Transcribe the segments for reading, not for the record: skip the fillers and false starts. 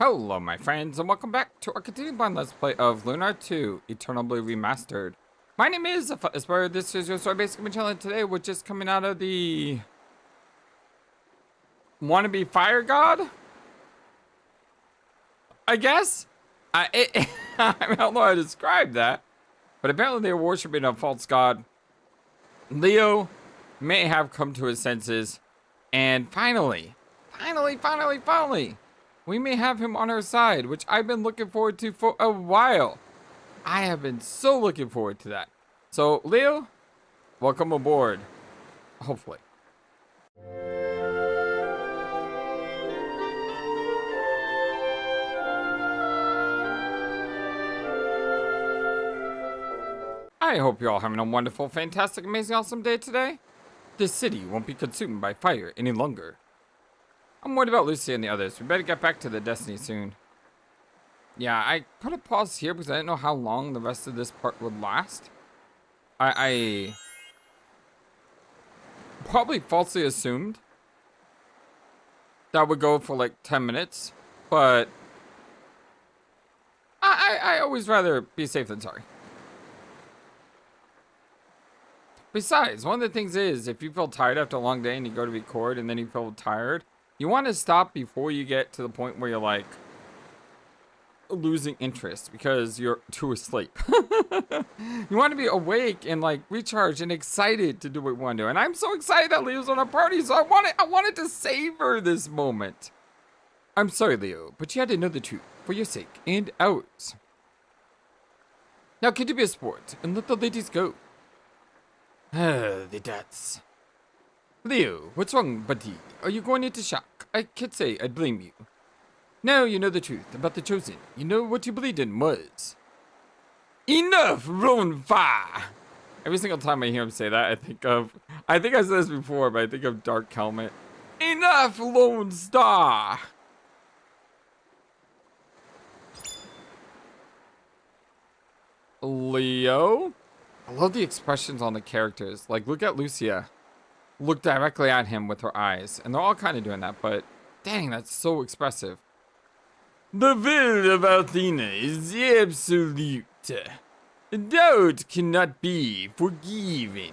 Hello my friends and welcome back to our continued blind let's play of Lunar 2 Eternally Remastered. My name is FlightlessBird. This is your story basically channel today, which is coming out of the wannabe fire god? I guess? I don't know how to describe that, but apparently they're worshipping a false god. Leo may have come to his senses, and finally, we may have him on our side, which I've been looking forward to for a while. I have been so looking forward to that. So, Leo, welcome aboard. Hopefully. I hope you're all having a wonderful, fantastic, amazing, awesome day today. This city won't be consumed by fire any longer. I'm worried about Lucia and the others. We better get back to the Destiny soon. Yeah, I put a pause here because I didn't know how long the rest of this part would last. I probably falsely assumed that would go for like 10 minutes, but I always rather be safe than sorry. Besides, one of the things is, if you feel tired after a long day and you go to record and then you feel tired, you want to stop before you get to the point where you're like losing interest because you're too asleep. You want to be awake and like recharged and excited to do what you want to do. And I'm so excited that Leo's on a party, so I wanted to savor this moment. I'm sorry, Leo, but you had to know the truth for your sake and ours. Now, could you be a sport and let the ladies go? The debts. Leo, what's wrong, buddy? Are you going into shock? I can't say I'd blame you. Now you know the truth about the Chosen. You know what you believed in was. Enough, Lone Star! Every single time I hear him say that, I think I said this before, but I think of Dark Helmet. Enough, Lone Star! Leo? I love the expressions on the characters. Like, look at Lucia. Look directly at him with her eyes. And they're all kind of doing that, but dang, that's so expressive. The will of Althena is absolute. Doubt cannot be forgiven.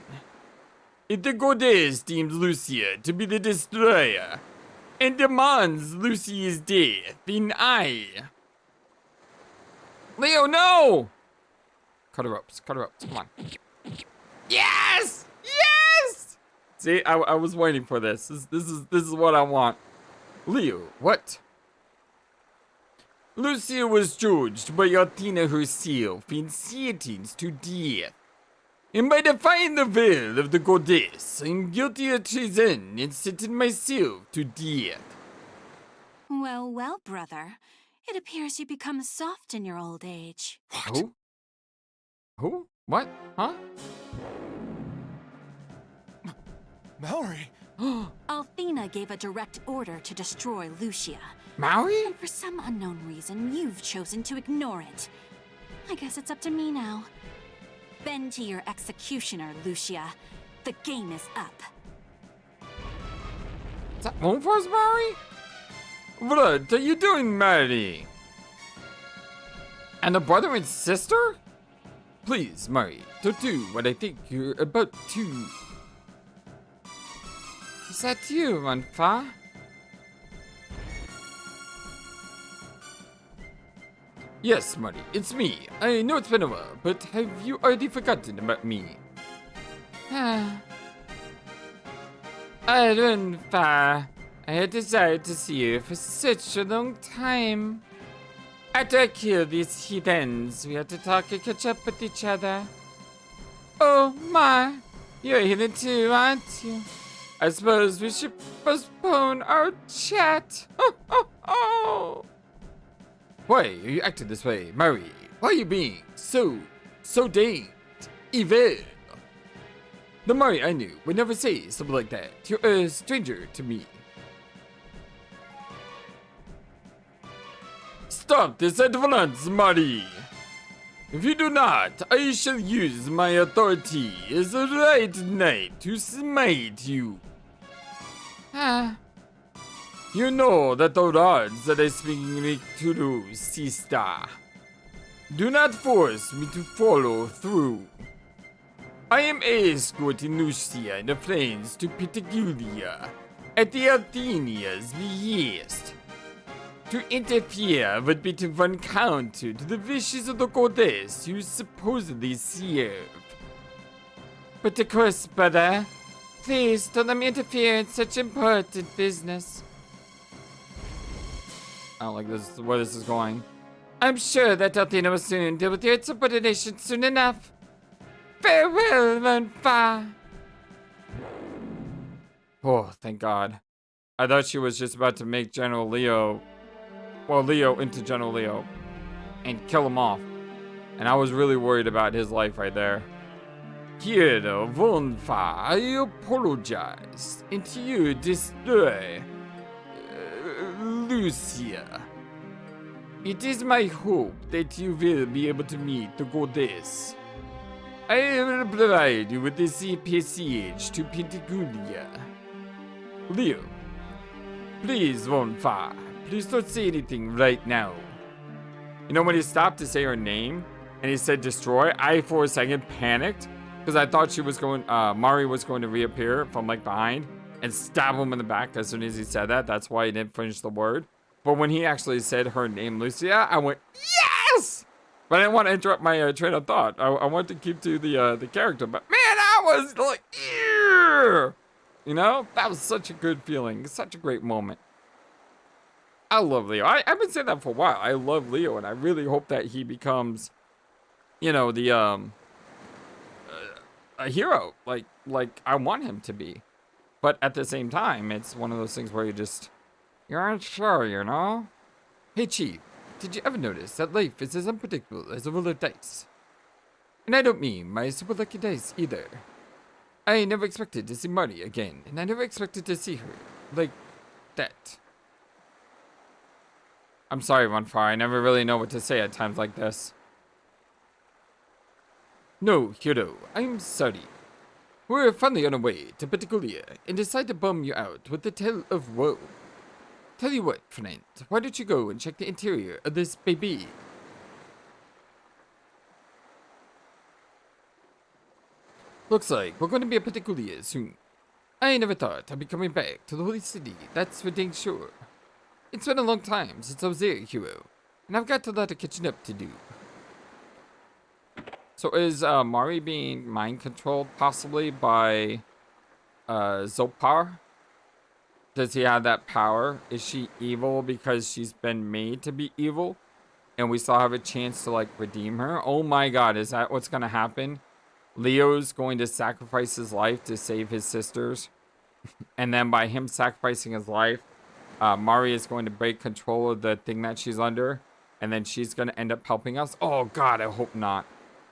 If the goddess deems Lucia to be the destroyer and demands Lucia's death, then I... Leo, no! Cut her ropes, come on. Yes! Yes! See, I was waiting for this. This is what I want. Leo, what? Lucia was judged by Althena herself in sentence to death. And by defying the will of the goddess, I'm guilty of treason and sentenced myself to death. Well, well, brother. It appears you become soft in your old age. What? Who? Who? What? Huh? Mallory! Althena gave a direct order to destroy Lucia. Maui? And for some unknown reason, you've chosen to ignore it. I guess it's up to me now. Bend to your executioner, Lucia. The game is up. Is that home for us, Maui? What are you doing, Mary? And the brother and sister? Please, Murray, don't do what I think you're about to. Is that you, Manfa? Yes, Murray, it's me. I know it's been a while, but have you already forgotten about me? I don't I had desired to see you for such a long time. After I kill these heathens, we have to talk and catch up with each other. Oh my, you're a heathen too, aren't you? I suppose we should postpone our chat. Oh. Why are you acting this way, Mary? Why are you being so dang evil? The Mary I knew would never say something like that. You're a stranger to me. Stop this at once, Mari! If you do not, I shall use my authority as a right knight to smite you. You know that the rods that I speak to do, sister. Do not force me to follow through. I am escorting Lucia and the friends to Pentagulia at the Althena's behest. To interfere would be to run counter to the wishes of the goddess you supposedly serve. But of course, brother, please don't let me interfere in such important business. I don't like this, where this is going. I'm sure that Althena will soon deal with your insubordination soon enough. Farewell, Monfa. Oh, thank God. I thought she was just about to make General Leo, well, Leo into General Leo, and kill him off. And I was really worried about his life right there. Hiro Monfa, I apologize. And to you, destroy Lucia. It is my hope that you will be able to meet the goddess. I will provide you with the passage to Pentagulia. Leo, please, Monfa, please don't say anything right now. You know, when he stopped to say her name and he said destroy, I for a second panicked because I thought she was going, Mari was going to reappear from like behind and stab him in the back as soon as he said that. That's why he didn't finish the word. But when he actually said her name, Lucia, I went, yes! But I didn't want to interrupt my train of thought. I wanted to keep to the character. But man, I was like, ear! You know? That was such a good feeling. Such a great moment. I love Leo. I've been saying that for a while. I love Leo, and I really hope that he becomes, you know, the, a hero. Like I want him to be. But at the same time, it's one of those things where you aren't sure, you know? Hey, Chief, did you ever notice that life is as unpredictable as a roll of dice? And I don't mean my super lucky dice either. I never expected to see Marty again, and I never expected to see her like that. I'm sorry, Monfa, I never really know what to say at times like this. No, Hiro, I'm sorry. We're finally on our way to Pentagulia and decide to bum you out with the tale of woe. Tell you what, friend, why don't you go and check the interior of this baby? Looks like we're going to be at Pentagulia soon. I never thought I'd be coming back to the holy city, that's for dang sure. It's been a long time since I was there, Hiro, and I've got a lot of catching up to do. So is Mari being mind controlled possibly by Zopar? Does he have that power? Is she evil because she's been made to be evil? And we still have a chance to like redeem her? Oh my God, is that what's gonna happen? Leo's going to sacrifice his life to save his sisters. And then by him sacrificing his life, Mari is going to break control of the thing that she's under. And then she's gonna end up helping us. Oh God, I hope not.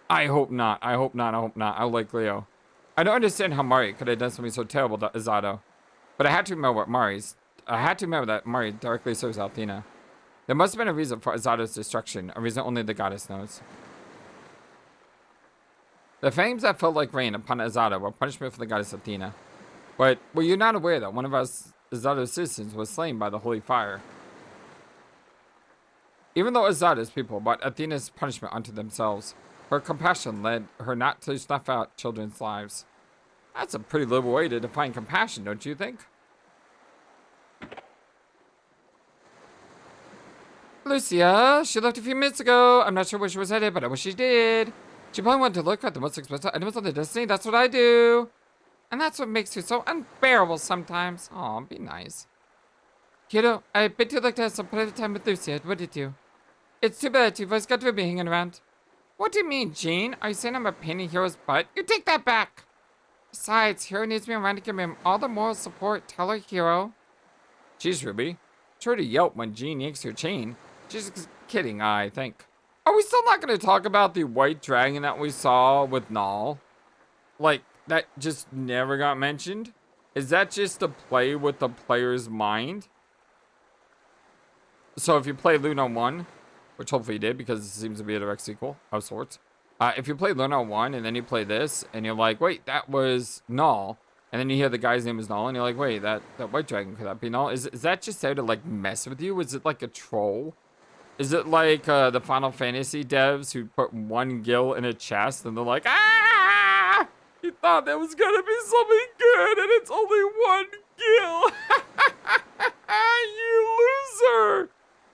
I hope not. I hope not. I hope not. I like Leo. I don't understand how Mari could have done something so terrible to Azato. But I had to remember that Mari directly serves Althena. There must have been a reason for Azato's destruction, a reason only the goddess knows. The flames that felt like rain upon Azato were punishment for the goddess Althena. But were you not aware that one of Azato's citizens was slain by the holy fire? Even though Azato's people brought Athena's punishment onto themselves, her compassion led her not to snuff out children's lives. That's a pretty liberal way to define compassion, don't you think? Lucia, she left a few minutes ago. I'm not sure where she was headed, but I wish she did. She probably wanted to look at the most expensive items on the Destiny. That's what I do. And that's what makes her so unbearable sometimes. Aw, be nice. Hiro, I bet you'd like to have some private time with Lucia, wouldn't you? It's too bad you've always got to be hanging around. What do you mean, Jean? Are you saying I'm a pain in Hiro's butt? You take that back! Besides, Hiro needs me around to give him all the moral support. Tell her, Hiro. Jeez, Ruby. Sure to yelp when Jean yanks her chain. Just kidding, I think. Are we still not going to talk about the white dragon that we saw with Null? Like, that just never got mentioned? Is that just to play with the player's mind? So if you play Lunar 1, which hopefully you did because it seems to be a direct sequel of sorts. If you play Lunar 1 and then you play this and you're like, wait, that was Null. And then you hear the guy's name is Null, and you're like, wait, that white dragon, could that be Null? Is that just there to, like, mess with you? Is it like a troll? Is it like the Final Fantasy devs who put one gill in a chest, and they're like, ah! You thought there was gonna be something good, and it's only one gill! You loser!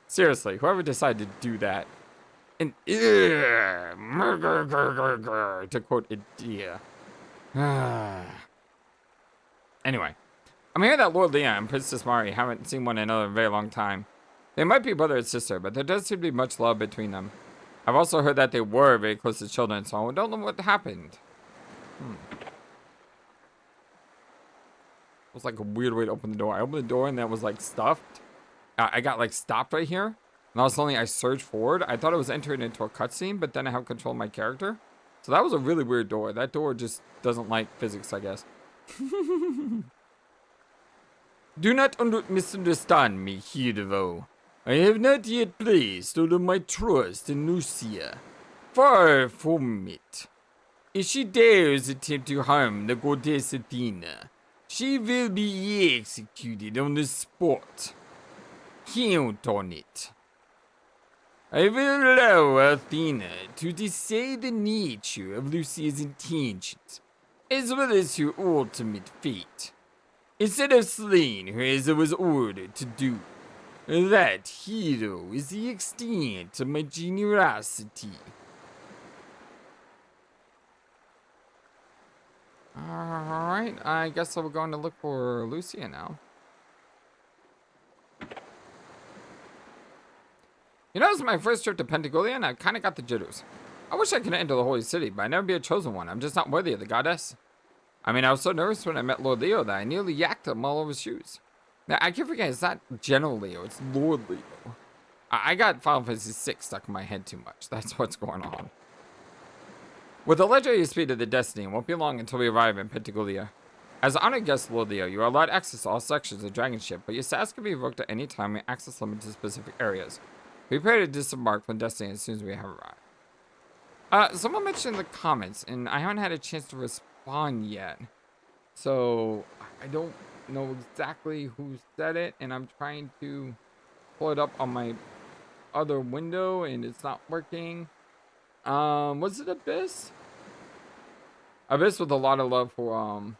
Seriously, whoever decided to do that. And, to quote Idea. Anyway, I'm hearing that Lord Leon and Princess Mari haven't seen one another in a very long time. They might be brother and sister, but there does seem to be much love between them. I've also heard that they were very close as children, so I don't know what happened. It was like a weird way to open the door. I opened the door and that was like stuffed. I got like stopped right here. And all of a sudden I surged forward. I thought I was entering into a cutscene, but then I have control of my character. So that was a really weird door. That door just doesn't like physics, I guess. Do not misunderstand me, Hiro. I have not yet placed all of my trust in Lucia. Far from it. If she dares attempt to harm the goddess Althena, she will be executed on the spot. Count on it. I will allow Althena to decide the nature of Lucia's intentions, as well as her ultimate fate, instead of slaying her as I was ordered to do. That, Hiro, is the extent of my generosity. Alright, I guess we're going to look for Lucia now. You know, this is my first trip to Pentagulia, and I kind of got the jitters. I wish I could enter the holy city, but I'd never be a chosen one. I'm just not worthy of the goddess. I mean, I was so nervous when I met Lord Leo that I nearly yacked him all over his shoes. Now, I keep forgetting, it's not General Leo, it's Lord Leo. I got Final Fantasy 6 stuck in my head too much. That's what's going on. With the legendary speed of the Destiny, it won't be long until we arrive in Pentagulia. As honored guest Lord Leo, you are allowed access to all sections of Dragon Ship, but your status can be revoked at any time and access limited to specific areas. Prepare to disembark from Destiny as soon as we have arrived. Someone mentioned in the comments, and I haven't had a chance to respond yet. So, I don't know exactly who said it, and I'm trying to pull it up on my other window, and it's not working. Was it Abyss? Abyss with a lot of love for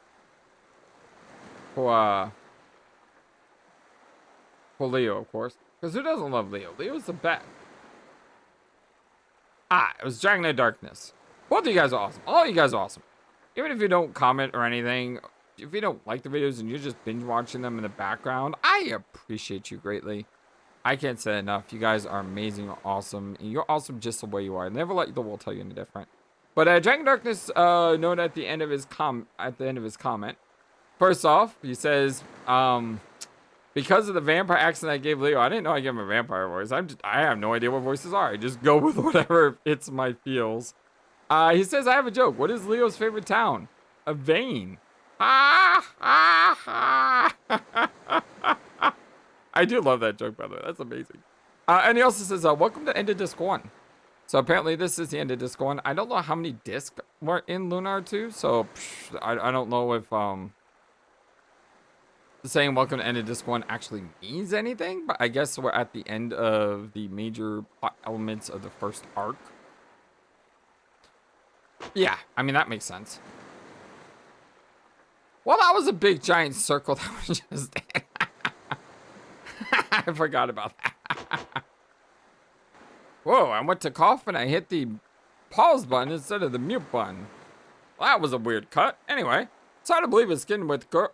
Leo, of course. Because who doesn't love Leo? Leo's the best. It was Dragon of Darkness. Both of you guys are awesome. All of you guys are awesome. Even if you don't comment or anything, if you don't like the videos and you're just binge watching them in the background, I appreciate you greatly. I can't say enough. You guys are amazing, you're awesome, and you're awesome just the way you are. Never let the world tell you any different. But Dragon of Darkness noted at the end of his comment. First off, he says, because of the vampire accent I gave Leo, I didn't know I gave him a vampire voice. I have no idea what voices are. I just go with whatever fits my feels. He says, I have a joke. What is Leo's favorite town? A vein. I do love that joke, by the way. That's amazing. And he also says, welcome to End of Disc 1. So apparently this is the end of Disc 1. I don't know how many discs were in Lunar 2. So I don't know if saying welcome to End of Disc 1 actually means anything. But I guess we're at the end of the major plot elements of the first arc. Yeah, I mean, that makes sense. Well, that was a big giant circle that was just there. I forgot about that. Whoa, I went to cough and I hit the pause button instead of the mute button. Well, that was a weird cut. Anyway, it's hard to believe a skin with girl.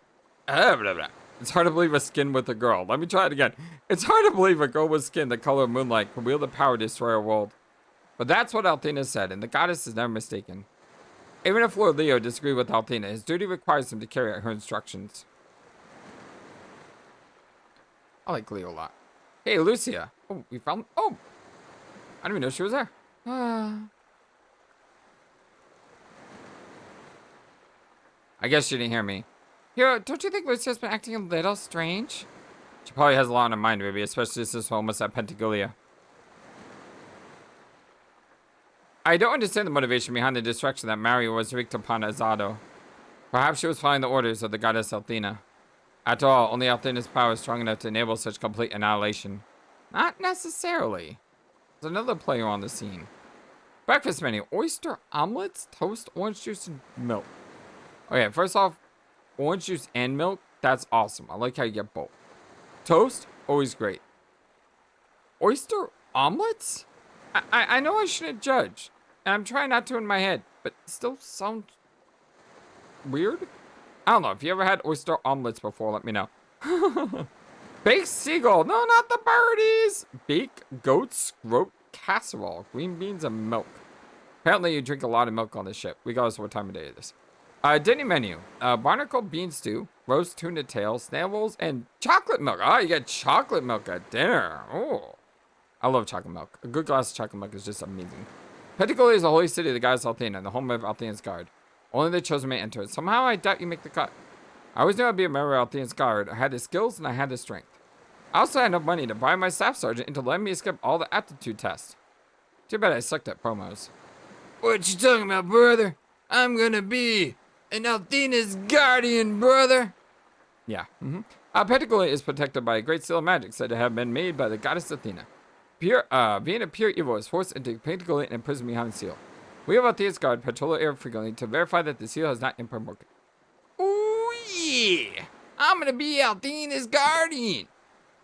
It's hard to believe a skin with a girl. Let me try it again. It's hard to believe a girl with skin the color of moonlight can wield the power to destroy our world. But that's what Althena said, and the goddess is never mistaken. Even if Lord Leo disagreed with Althena, his duty requires him to carry out her instructions. I like Leo a lot. Hey, Lucia. Oh, we found... Oh! I didn't even know she was there. I guess she didn't hear me. Hiro, don't you think Lucia's been acting a little strange? She probably has a lot on her mind, maybe, especially since we're almost at Pentagulia. I don't understand the motivation behind the destruction that Mario was wreaked upon Azado. Perhaps she was following the orders of the goddess Althena. After all, only Althena's power is strong enough to enable such complete annihilation. Not necessarily. There's another player on the scene. Breakfast menu: oyster omelets, toast, orange juice, and milk. Okay, first off, orange juice and milk. That's awesome. I like how you get both. Toast, always great. Oyster omelets? I know I shouldn't judge, and I'm trying not to in my head, but still sounds weird. I don't know. If you ever had oyster omelets before, let me know. Baked seagull. No, not the birdies. Baked goat scrote casserole. Green beans and milk. Apparently you drink a lot of milk on this ship, regardless of what time of day it is. Dinner menu. Barnacle bean stew, roast tuna tail, snail rolls, and chocolate milk. Oh, you get chocolate milk at dinner. Oh. I love chocolate milk. A good glass of chocolate milk is just amazing. Pentagulia is the holy city of the goddess Althena, the home of Althena's guard. Only the chosen may enter it. Somehow I doubt you make the cut. I always knew I'd be a member of Althena's guard. I had the skills and I had the strength. I also had enough money to buy my staff sergeant into letting me skip all the aptitude tests. Too bad I sucked at promos. What you talking about, brother? I'm gonna be an Althena's guardian, brother. Yeah. Pentagulia is protected by a great seal of magic said to have been made by the goddess Althena. Being a pure evil is forced into Pentagulia and imprisoned behind the seal. We have Althena's guard patrol the area frequently to verify that the seal has not been broken. Ooh yeah! I'm gonna be Althena's guardian!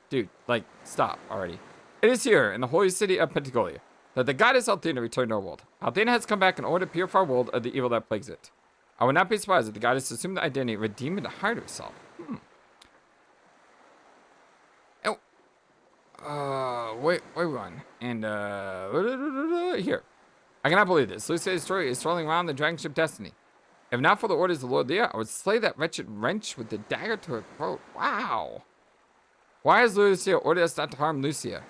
Dude, like, stop already. It is here, in the holy city of Pentagulia, that the goddess Althena returned to our world. Althena has come back in order to purify our world of the evil that plagues it. I would not be surprised if the goddess assumed the identity of a demon to hide herself. Wait one. And, here. I cannot believe this. Lucia's story is strolling around the dragon ship Destiny. If not for the orders of Lord Leah, I would slay that wretched wrench with the dagger to her throat. Wow. Why has Lucia ordered us not to harm Lucia?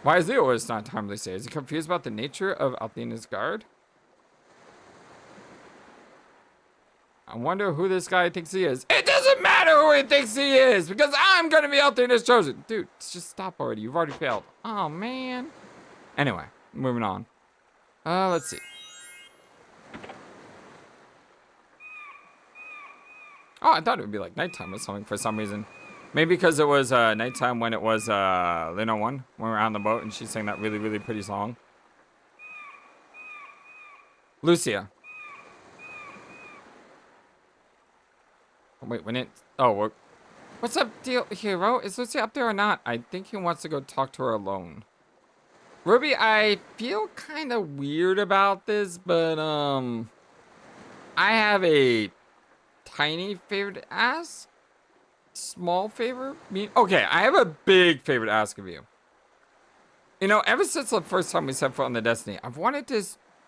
Why has Leah ordered us not to harm Lucia? Is he confused about the nature of Althena's guard? I wonder who this guy thinks he is. It doesn't matter who he thinks he is, because I'm gonna be Althena's chosen. Dude, just stop already. You've already failed. Oh, man. Anyway, moving on. Let's see. Oh, I thought it would be like nighttime or something for some reason. Maybe because it was nighttime when it was Lunar 1, when we were on the boat and she sang that really, really pretty song. Lucia. Oh, wait, when it... Oh, what's up, Hiro? Is Lucia up there or not? I think he wants to go talk to her alone. Ruby, I feel kind of weird about this, but, I have a tiny favor to ask. Small favor? Okay, I have a big favor to ask of you. You know, ever since the first time we set foot on the Destiny, I've wanted to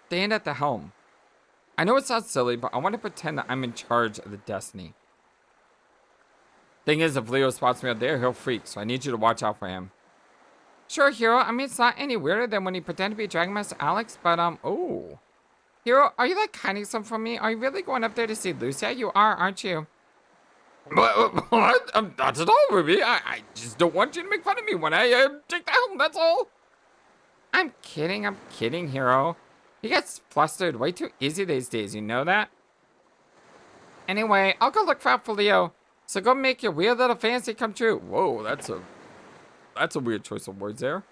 stand at the helm. I know it sounds silly, but I want to pretend that I'm in charge of the Destiny. Thing is, if Leo spots me out there, he'll freak, so I need you to watch out for him. Sure, Hiro. I mean, it's not any weirder than when he pretended to be Dragon Master Alex, but, oh. Hiro, are you, like, hiding something from me? Are you really going up there to see Lucia? You are, aren't you? What? Not at all, Ruby. I just don't want you to make fun of me when I take the helm, that's all. I'm kidding, Hiro. He gets flustered way too easy these days, you know that? Anyway, I'll go look for Leo. So go make your weird little fantasy come true. Whoa, that's a weird choice of words there.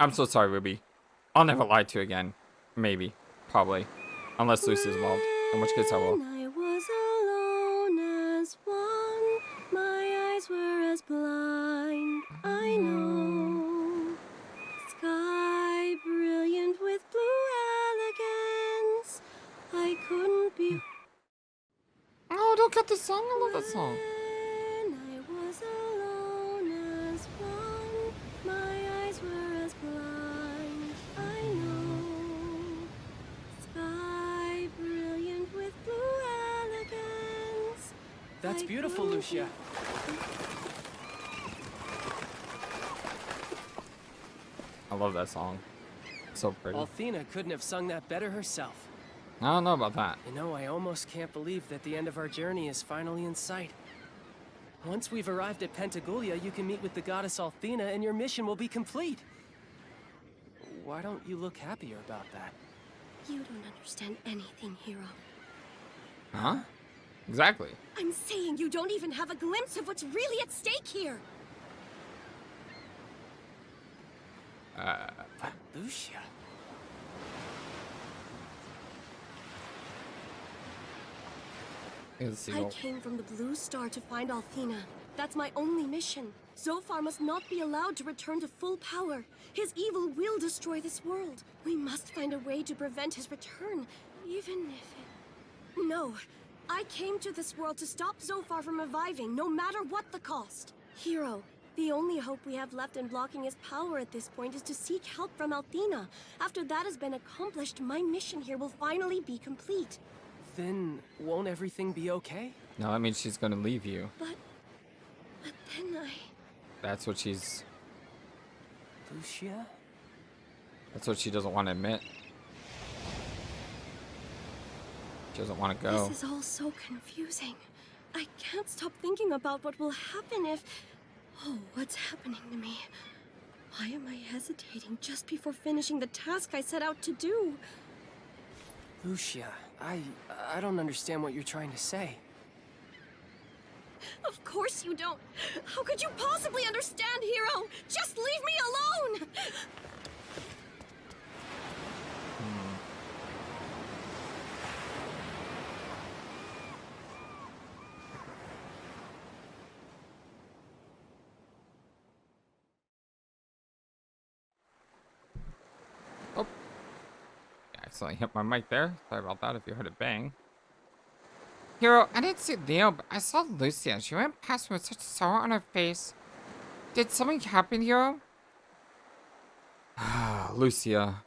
I'm so sorry, Ruby. I'll never lie to you again. Maybe. Probably. Unless Lucy's involved. In which case I will. I was alone as one. My eyes were as blind. I know. Sky brilliant with blue elegance. I couldn't be. Oh, don't cut the song. I love that song. When I was alone as one. My eyes were as blind. I know. Sky brilliant with blue elegance. That's I beautiful, couldn't Lucia. I love that song. So pretty. Althena couldn't have sung that better herself. I don't know about that. You know, I almost can't believe that the end of our journey is finally in sight. Once we've arrived at Pentagulia, you can meet with the goddess Althena and your mission will be complete. Why don't you look happier about that? You don't understand anything, Hiro. Huh? Exactly. I'm saying you don't even have a glimpse of what's really at stake here. Lucia. I came from the Blue Star to find Althena. That's my only mission. Zophar must not be allowed to return to full power. His evil will destroy this world. We must find a way to prevent his return, even if it... No. I came to this world to stop Zophar from reviving, no matter what the cost. Hiro, the only hope we have left in blocking his power at this point is to seek help from Althena. After that has been accomplished, my mission here will finally be complete. Then won't everything be okay? No, that means she's gonna leave you. But then That's what she's... Lucia? That's what she doesn't want to admit. She doesn't want to go. This is all so confusing. I can't stop thinking about what will happen if... Oh, what's happening to me? Why am I hesitating just before finishing the task I set out to do? Lucia, I don't understand what you're trying to say. Of course you don't. How could you possibly understand, Hiro? Just leave me alone! Oh. I accidentally hit my mic there. Sorry about that if you heard it bang. Hiro, I didn't see Leo, but I saw Lucia. She went past me with such sorrow on her face. Did something happen, Hiro? Ah, Lucia.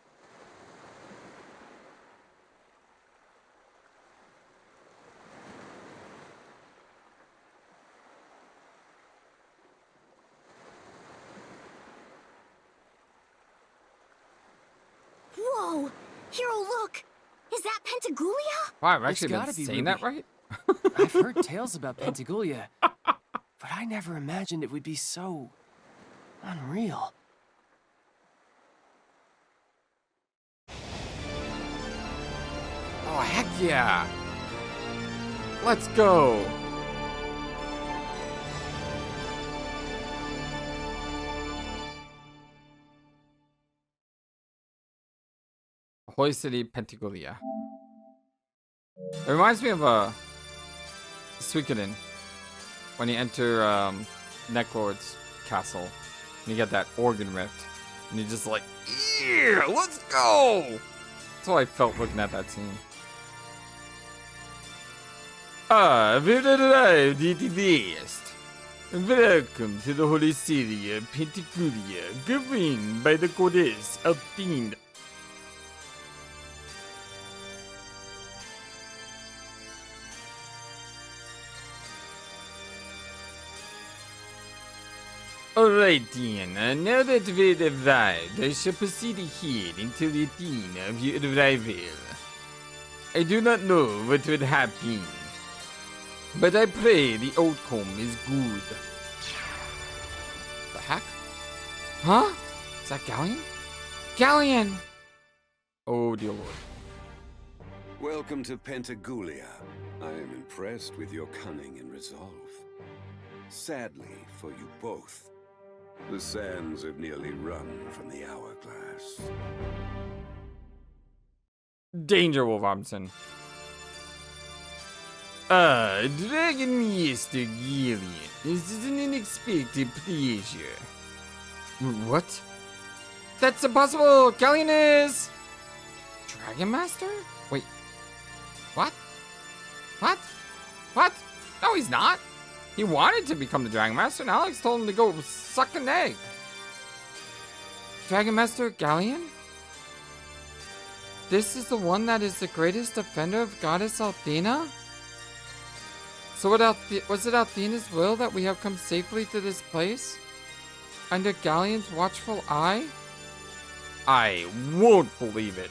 Whoa! Hiro, look! Is that Pentagulia? Wow, I've actually gotta been be saying Ruby. that right? I've heard tales about Pentagulia, but I never imagined it would be so... unreal. Oh, heck yeah! Let's go! Holy City, Pentagulia. It reminds me of Suikoden when you enter Necklord's castle and you get that organ rift and you're just like, yeah, let's go! That's how I felt looking at that scene. We've arrived at last. Welcome to the Holy City of Pentagulia, governed by the goddess Althena. Alright then, now that we've arrived, I shall proceed ahead until the time of your arrival. I do not know what would happen, but I pray the outcome is good. The heck? Huh? Is that Galleon? Galleon! Oh dear lord. Welcome to Pentagulia. I am impressed with your cunning and resolve. Sadly for you both, the sands have nearly run from the hourglass. Danger, Wolf Robinson. Dragon Master Galleon. This is an unexpected pleasure. What? That's impossible! Galleon is... Dragon Master? Wait. What? What? What? No, he's not. He wanted to become the Dragon Master, and Alex told him to go suck an egg. Dragon Master Galleon? This is the one that is the greatest defender of Goddess Althena? So was it Althena's will that we have come safely to this place? Under Galleon's watchful eye? I won't believe it.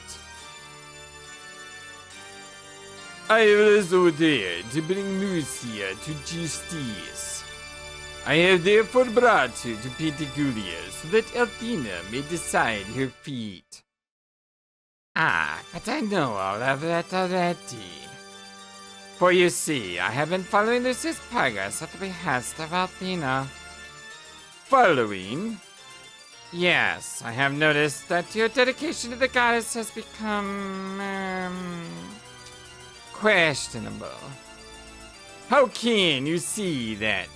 I was ordered to bring Lucia to justice. I have therefore brought her to Pentagulia so that Althena may decide her fate. Ah, but I know all of that already. For you see, I have been following Lucia's progress at the behest of Althena. Following? Yes, I have noticed that your dedication to the goddess has become, questionable. How can you see that?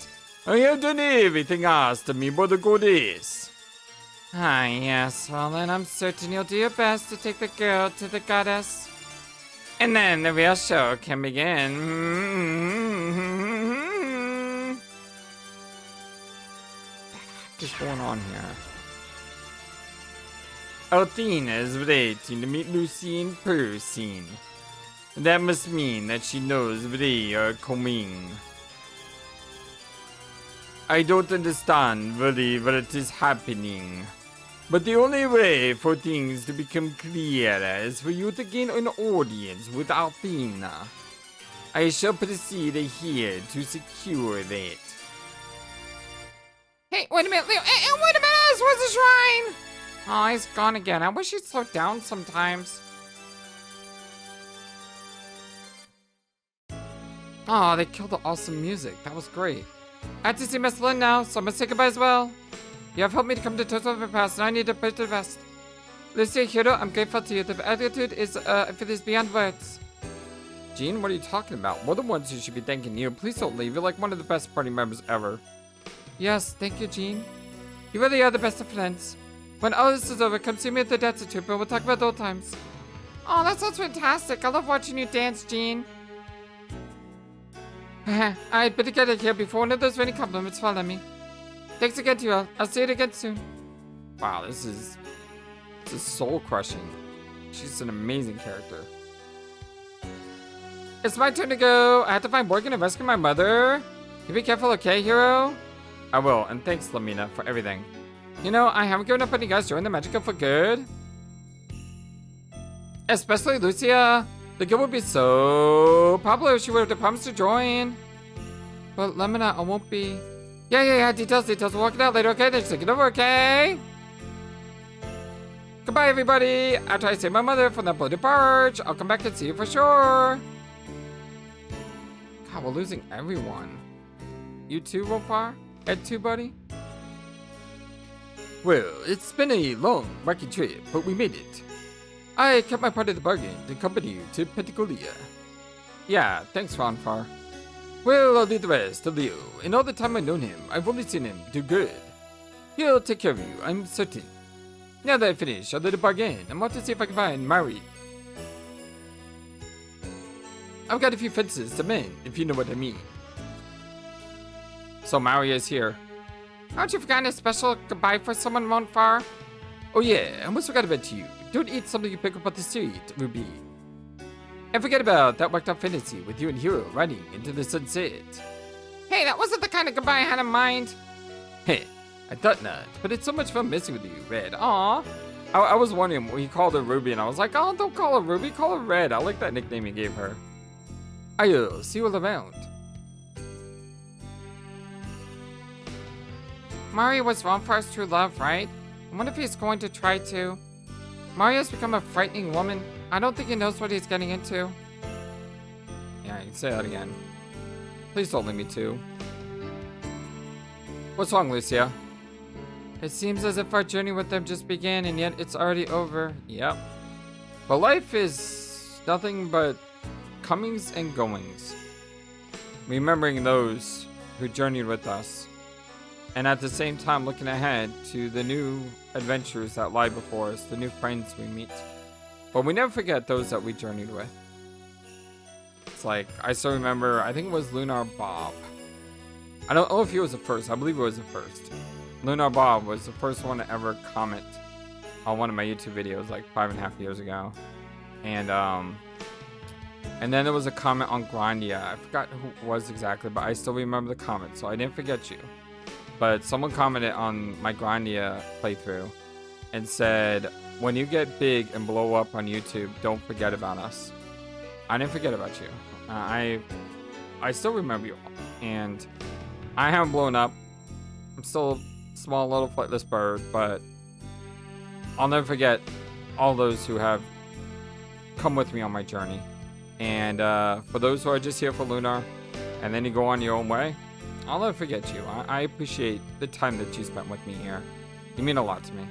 I have done everything asked of me by the goddess. Ah, yes, well then I'm certain you'll do your best to take the girl to the goddess. And then the real show can begin. What is going on here? Althena is waiting to meet Lucy in person. That must mean that she knows they are coming. I don't understand really what is happening. But the only way for things to become clearer is for you to gain an audience with Althena. I shall proceed here to secure that. Hey, wait a minute, Leo. Hey, wait a minute, where's the shrine? Oh, he's gone again. I wish he'd slow down sometimes. Oh, they killed the awesome music. That was great. I have to see Miss Lynn now, so I'm gonna say goodbye as well. You have helped me to come to terms with my past, and I need to put to the best. Lucia, Hiro, I'm grateful to you. The attitude is, beyond words. Jean, what are you talking about? We're the ones who should be thanking you. Please don't leave. You're like one of the best party members ever. Yes, thank you, Jean. You really are the best of friends. When all this is over, come see me at the Dancer Troupe, and we'll talk about old times. Oh, that sounds fantastic. I love watching you dance, Jean. I'd better get out here before one of those rainy compliments fall on me. Thanks again to you all. I'll see you again soon. Wow, this is soul crushing. She's an amazing character. It's my turn to go. I have to find Morgan and rescue my mother. You be careful, okay, Hiro? I will, and thanks, Lamina, for everything. You know, I haven't given up on you guys joining the Magical for good. Especially Lucia. The guild would be so popular if she would have promised to join. But Lamina, I won't be. Yeah, details. We'll work it out later, okay? Thanks, take it over, okay? Goodbye, everybody. After I save my mother from that bloated barge, I'll come back and see you for sure. God, we're losing everyone. You too, Wolfar? Ed too, buddy? Well, it's been a long, rocky trip, but we made it. I kept my part of the bargain to accompany you to Pentagulia. Yeah, thanks, Ronfar. Well, I'll leave the rest to Leo. In all the time I've known him, I've only seen him do good. He'll take care of you, I'm certain. Now that I've finished, I'll let it bargain. I want to see if I can find Mari. I've got a few fences to mend, if you know what I mean. So Mari is here. Haven't you forgotten a special goodbye for someone, Ronfar? Oh yeah, I almost forgot about you. Don't eat something you pick up on the street, Ruby. And forget about that worked out fantasy with you and Hiro riding into the sunset. Hey, that wasn't the kind of goodbye I had in mind. Hey, I thought not, but it's so much fun messing with you, Red. Aw. I was wondering when he called her Ruby, and I was like, oh, don't call her Ruby, call her Red. I like that nickname he gave her. I'll see you all around. Mari was Ronfar's true love, right? I wonder if he's going to try to. Mari has become a frightening woman. I don't think he knows what he's getting into. Yeah, you can say that again. Please don't leave me too. What's wrong, Lucia? It seems as if our journey with them just began and yet it's already over. Yep. But life is nothing but comings and goings. Remembering those who journeyed with us. And at the same time looking ahead to the new adventures that lie before us, the new friends we meet. But we never forget those that we journeyed with. It's like, I still remember, I think it was Lunar Bob. I don't know if he was the first, I believe it was the first. Lunar Bob was the first one to ever comment on one of my YouTube videos like 5.5 years ago. And then there was a comment on Grandia. I forgot who it was exactly, but I still remember the comment, so I didn't forget you. But someone commented on my Grandia playthrough and said, when you get big and blow up on YouTube, don't forget about us. I didn't forget about you. I still remember you all. And I haven't blown up. I'm still a small little flightless bird, but I'll never forget all those who have come with me on my journey. And for those who are just here for Lunar, and then you go on your own way, I'll never forget you. I appreciate the time that you spent with me here. You mean a lot to me.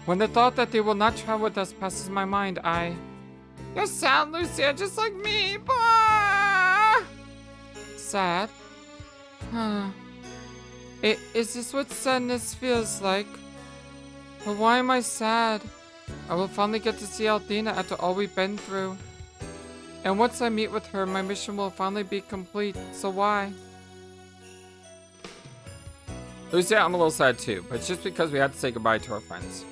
When the thought that they will not travel with us passes my mind, You're sad, Lucia, just like me. Bah! Sad? Huh. Is this what sadness feels like? But why am I sad? I will finally get to see Althena after all we've been through. And once I meet with her, my mission will finally be complete, so why? Lucia, I'm a little sad too, but it's just because we had to say goodbye to our friends.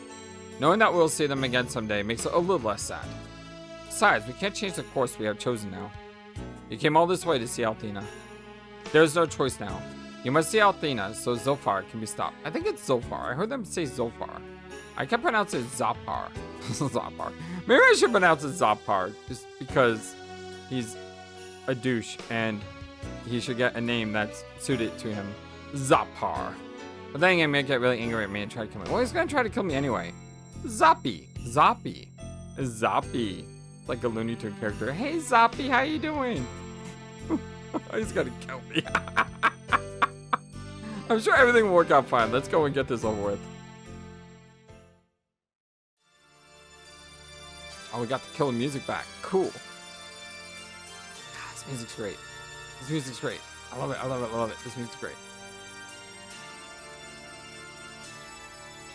Knowing that we'll see them again someday makes it a little less sad. Besides, we can't change the course we have chosen now. You came all this way to see Althena. There's no choice now. You must see Althena so Zofar can be stopped. I think it's Zofar. I heard them say Zofar. I kept pronouncing it Zopar. Zopar. Maybe I should pronounce it Zopar, just because he's a douche and he should get a name that's suited to him. Zopar. But then he may get really angry at me and try to kill me. Well, he's gonna try to kill me anyway. Zoppy. Zoppy. Zoppy. Like a Looney Tunes character. Hey, Zoppy, how you doing? He's gonna kill me. I'm sure everything will work out fine. Let's go and get this over with. Oh, we got the killer music back. Cool. This music's great. This music's great. I love it. I love it. I love it. This music's great.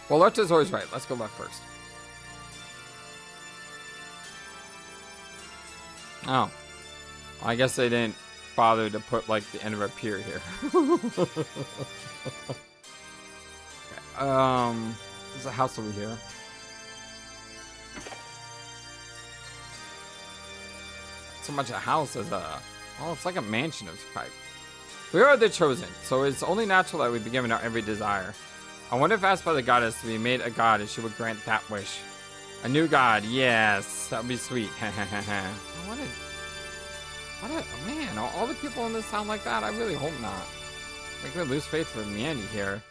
Well, left is always right. Let's go left first. Oh. I guess they didn't bother to put, like, the end of a pier here. Okay. There's a house over here. So much a house as a... Oh, it's like a mansion of type. We are the chosen, so it's only natural that we be given our every desire. I wonder if asked by the goddess to be made a god, if she would grant that wish. A new god, yes, that would be sweet. What a man, all the people in this sound like that? I really hope not. Make me lose faith for Mandy here.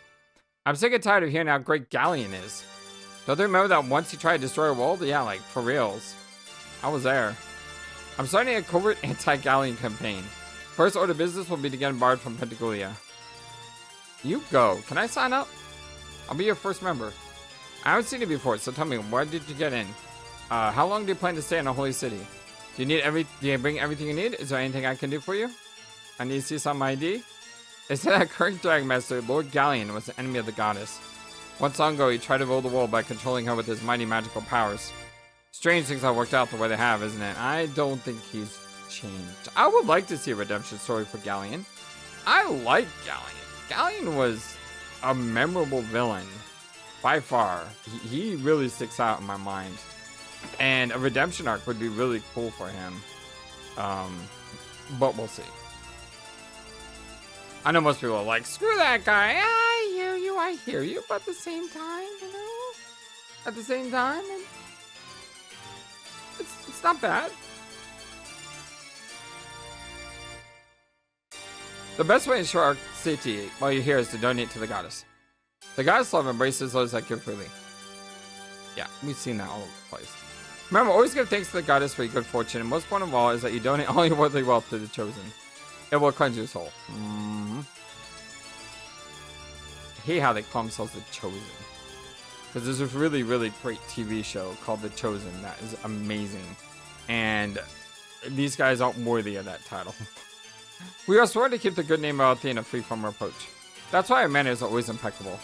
I'm sick and tired of hearing how great Galleon is. Don't they remember that once he tried to destroy a world? Yeah, like, for reals. I was there. I'm starting a covert anti-Galleon campaign. First order of business will be to get barred from Pentagulia. You go. Can I sign up? I'll be your first member. I haven't seen it before, so tell me, where did you get in? How long do you plan to stay in the holy city? Do you bring everything you need? Is there anything I can do for you? I need to see some ID. They said that current Dragon Master, Lord Galleon, was the enemy of the goddess. Once long ago, he tried to rule the world by controlling her with his mighty magical powers. Strange things have worked out the way they have, isn't it? I don't think he's changed. I would like to see a redemption story for Galleon. I like Galleon. Galleon was a memorable villain. By far. He really sticks out in my mind. And a redemption arc would be really cool for him. But we'll see. I know most people are like, screw that guy. I hear you. But at the same time, you know? At the same time, it's not bad. The best way to ensure our safety while you're here is to donate to the goddess. The goddess love embraces those that give freely. Yeah, we've seen that all over the place. Remember, always give thanks to the goddess for your good fortune, and most important of all is that you donate all your worldly wealth to the chosen. It will cleanse your soul. I hate how they call themselves the chosen. Because there's this really, really great TV show called The Chosen that is amazing. And these guys aren't worthy of that title. We are sworn to keep the good name of Althena free from reproach. That's why our manners are always impeccable.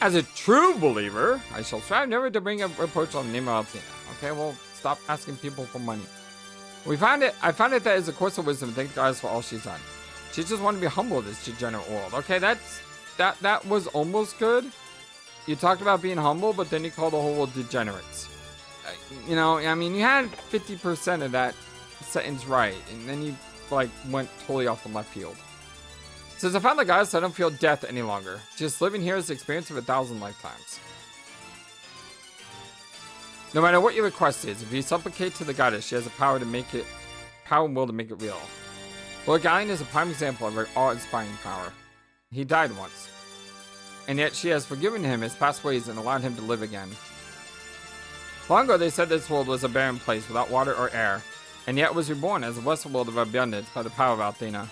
As a true believer, I shall strive never to bring a reproach on the name of Althena. Okay, well, stop asking people for money. I found it that is a course of wisdom to thank God for all she's done. She just wanted to be humble in this degenerate world. Okay, that was almost good. You talked about being humble, but then you called the whole world degenerates. You know, I mean, you had 50% of that sentence right, and then you, like, went totally off the left field. Since I found the goddess, I don't feel death any longer. Just living here is the experience of 1,000 lifetimes. No matter what your request is, if you supplicate to the goddess, she has the power and will to make it real. Lord Galleon is a prime example of her awe-inspiring power. He died once, and yet she has forgiven him his past ways and allowed him to live again. Long ago, they said this world was a barren place without water or air, and yet was reborn as a blessed world of abundance by the power of Althena.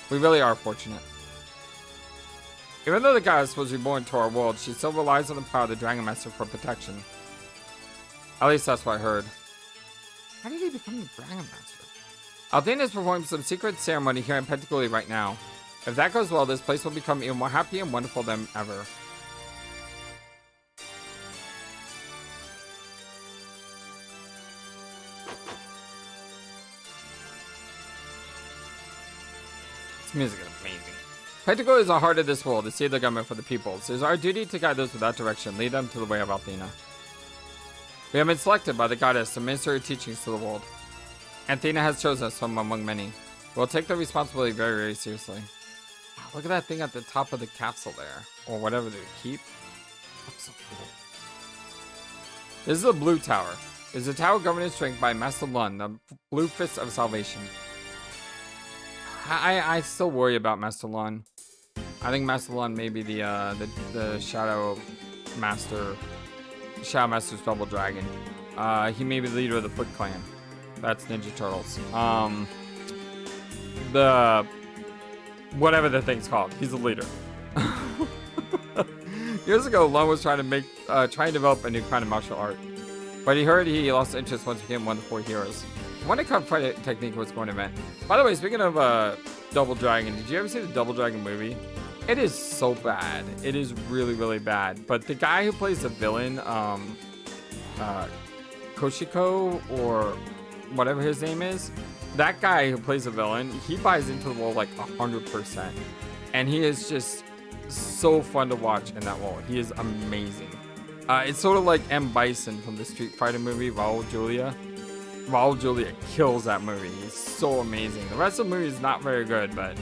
We really are fortunate. Even though the goddess was reborn to our world, she still relies on the power of the Dragon Master for protection. At least that's what I heard. How did he become the Dragon Master? Althena is performing some secret ceremony here in Pentagulia right now. If that goes well, this place will become even more happy and wonderful than ever. This music is amazing. Pentagulia is the heart of this world, to save the government for the peoples. It is our duty to guide those without direction, lead them to the way of Althena. We have been selected by the goddess to minister her teachings to the world. Althena has chosen us from among many. We'll take the responsibility very, very seriously. Wow, look at that thing at the top of the capsule there. Or whatever they keep. Looks so cool. This is the Blue Tower. It is a tower governed in strength by Master Lun, the Blue Fist of Salvation. I still worry about Master Lun. I think Master Lun may be the Shadow Master. Shadow Master's Double Dragon. He may be the leader of the Foot Clan. That's Ninja Turtles. Whatever the thing's called. He's the leader. Years ago, Lun was trying to develop a new kind of martial art. But he heard he lost interest once he became one of the 4 heroes. One of fight technique was going to invent. By the way, speaking of Double Dragon, did you ever see the Double Dragon movie? It is so bad. It is really, really bad. But the guy who plays the villain, Koshiko, or whatever his name is, that guy who plays the villain, he buys into the role like 100%. And he is just so fun to watch in that role. He is amazing. It's sort of like M. Bison from the Street Fighter movie, Raul Julia. Raul Julia kills that movie. He's so amazing. The rest of the movie is not very good, but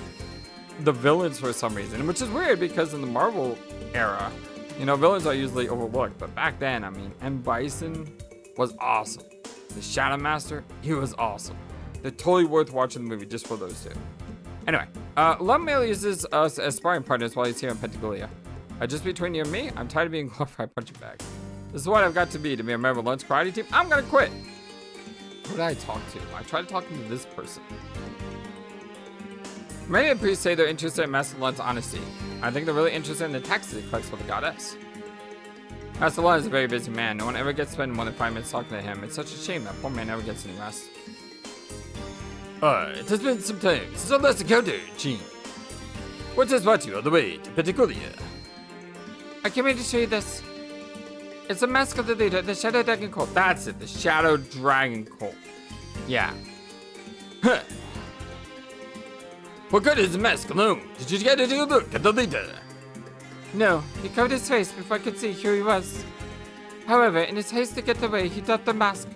the villains for some reason, which is weird because in the Marvel era, you know, villains are usually overlooked. But back then, I mean, M. Bison was awesome. The Shadow Master, he was awesome. They're totally worth watching the movie just for those two. Anyway, Lum merely uses us as sparring partners while he's here in Pentagulia. Just between you and me, I'm tired of being a glorified punching bag. This is what I've got to be a member of Lun's karate team. I'm gonna quit. Who did I talk to? I tried talking to this person. Many of the priests say they're interested in Master Lun's honesty. I think they're really interested in the taxes he collects for the goddess. Master Lun is a very busy man. No one ever gets to spend more than 5 minutes talking to him. It's such a shame that poor man never gets any rest. It has been some time since our last encounter, Jean. What has brought you all the way to Pentagulia? I came here to show you this. It's a mask of the leader, the Shadow Dragon Cult. That's it, the Shadow Dragon Cult. Yeah. Huh. What good is the mask alone? Did you get a look at the leader? No, he covered his face before I could see who he was. However, in his haste to get away, he dropped the mask.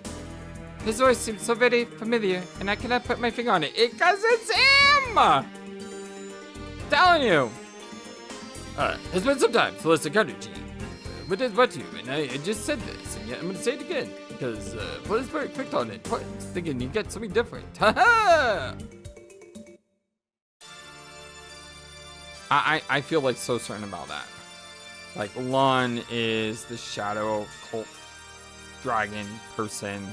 His voice seemed so very familiar, and I cannot put my finger on it. Because it's him! Telling you! It's been some time, so let's encounter G. What is what you? And I just said this, and yet I'm gonna say it again. Because, FlightlessBird clicked on it twice, thinking you get something different. Haha! I feel like so certain about that. Like, Lun is the Shadow Cult Dragon person.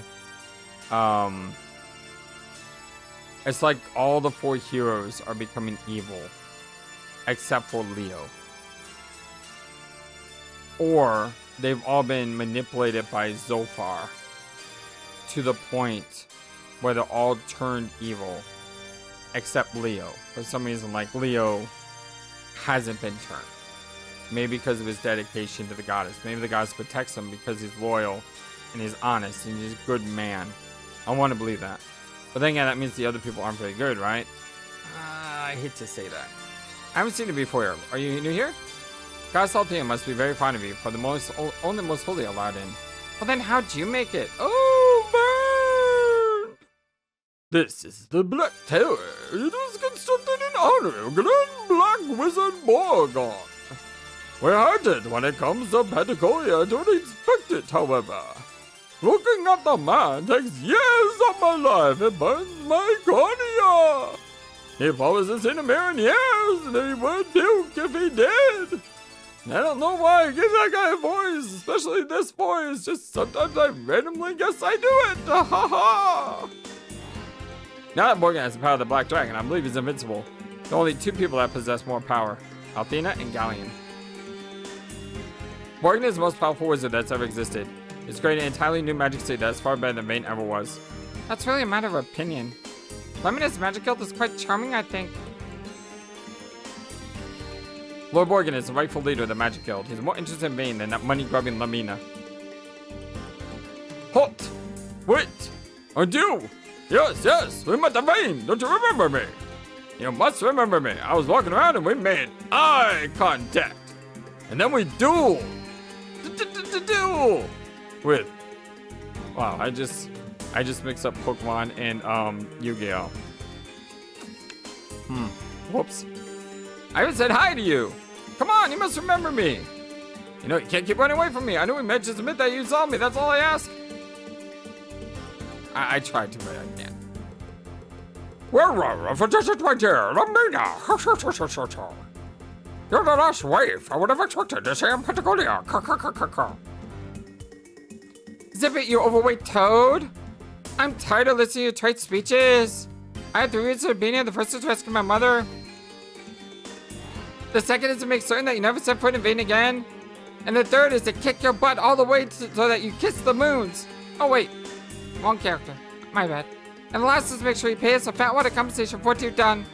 It's like all the 4 heroes are becoming evil. Except for Leo. Or they've all been manipulated by Zophar to the point where they're all turned evil. Except Leo. For some reason, like, Leo hasn't been turned. Maybe because of his dedication to the goddess. Maybe the goddess protects him because he's loyal and he's honest and he's a good man. I want to believe that. But then again, that means the other people aren't very good, right? I hate to say that. I haven't seen it before. Are you new here? Goddess Althena must be very fond of you, for the only most holy allowed in. Well then, how'd you make it? Oh, burn! This is the Black Tower. It was constructed in honor of Grand Black Wizard Borgon. We're hearted when it comes to Pentagulia to inspect it, however. Looking at the man takes years of my life. It burns my cornea. If I was in a mirror in years, they would puke if he did. I don't know why I give that guy a voice, especially this voice. Just sometimes I randomly guess I do it. Ha ha! Now that Morgan has the power of the Black Dragon, I believe he's invincible. There are only two people that possess more power, Althena and Galleon. Morgan is the most powerful wizard that's ever existed. He's created an entirely new magic state that's far better than Vayne ever was. That's really a matter of opinion. Lemon's magic guild is quite charming, I think. Lord Morgan is the rightful leader of the Magic Guild. He's more interested in Vayne than that money-grubbing Lamina. Halt! Wait! Undo! Yes, we met the Vayne! Don't you remember me? You must remember me. I was walking around and we made eye contact. And then we duel! Duel! With... Wow, I just mixed up Pokemon and, Yu-Gi-Oh! Whoops. I even said hi to you. Come on, you must remember me. You know, you can't keep running away from me. I know we met, just admit that you saw me. That's all I ask. I tried to, but I can't. Well, for just my dear, Lamina. You're the last wave. I would have expected to see in Pentagulia. Zip it, you overweight toad. I'm tired of listening to your trite speeches. I had 3 reasons for being here. The first is to rescue my mother. The second is to make certain that you never set foot in Vayne again. And the third is to kick your butt all the way so that you kiss the moons. Oh wait, wrong character. My bad. And the last is to make sure you pay us a fat water compensation for what you've done.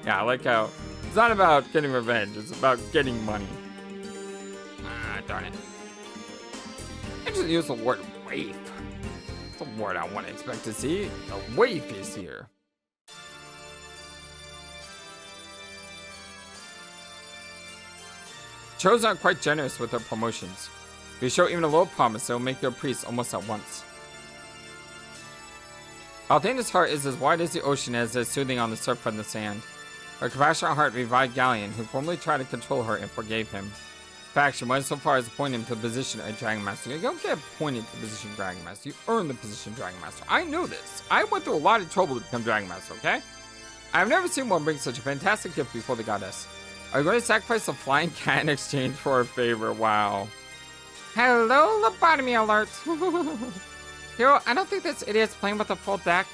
Yeah, I like how it's not about getting revenge, it's about getting money. Ah, darn it. I just use the word waif. It's a word I wouldn't expect to see. A waif is here. Cho's are quite generous with their promotions. If you show even a little promise, they will make you a priest almost at once. Althena's heart is as wide as the ocean as it is soothing on the surf and the sand. Her compassionate heart revived Galleon, who formerly tried to control her and forgave hhim. In fact, she went so far as to appoint him to the position of Dragon Master. You don't get appointed to the position of Dragon Master, you earn the position of Dragon Master. I know this. I went through a lot of trouble to become Dragon Master, okay? I've never seen one bring such a fantastic gift before the goddess. Are you going to sacrifice a flying cat in exchange for a favor? Wow. Hello, lobotomy alert. Hiro, I don't think this idiot's playing with a full deck.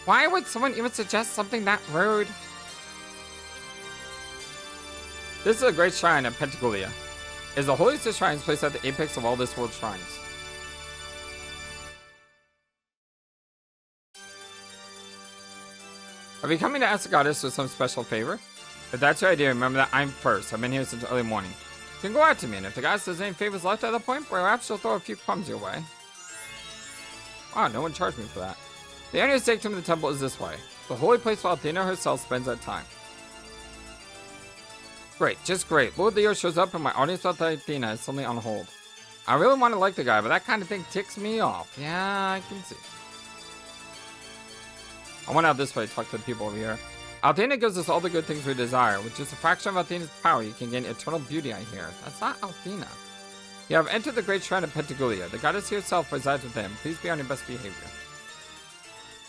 Why would someone even suggest something that rude? This is a great shrine at Pentagulia. It is the holiest of shrines placed at the apex of all this world's shrines. Are we coming to ask the goddess for some special favor? If that's your idea, remember that I'm first. I've been here since early morning. You can go out to me, and if the goddess has any favors left at that point, perhaps she'll throw a few crumbs your way. Wow, no one charged me for that. The entrance to the temple is this way. The holy place where Althena herself spends that time. Great, just great. Lord Leo shows up and my audience with Althena is suddenly on hold. I really want to like the guy, but that kind of thing ticks me off. Yeah, I can see. I went out this way to talk to the people over here. Althena gives us all the good things we desire, which is a fraction of Althena's power. You can gain eternal beauty, I hear. That's not Althena. You have entered the great shrine of Pentagulia. The goddess herself resides within. Please be on your best behavior.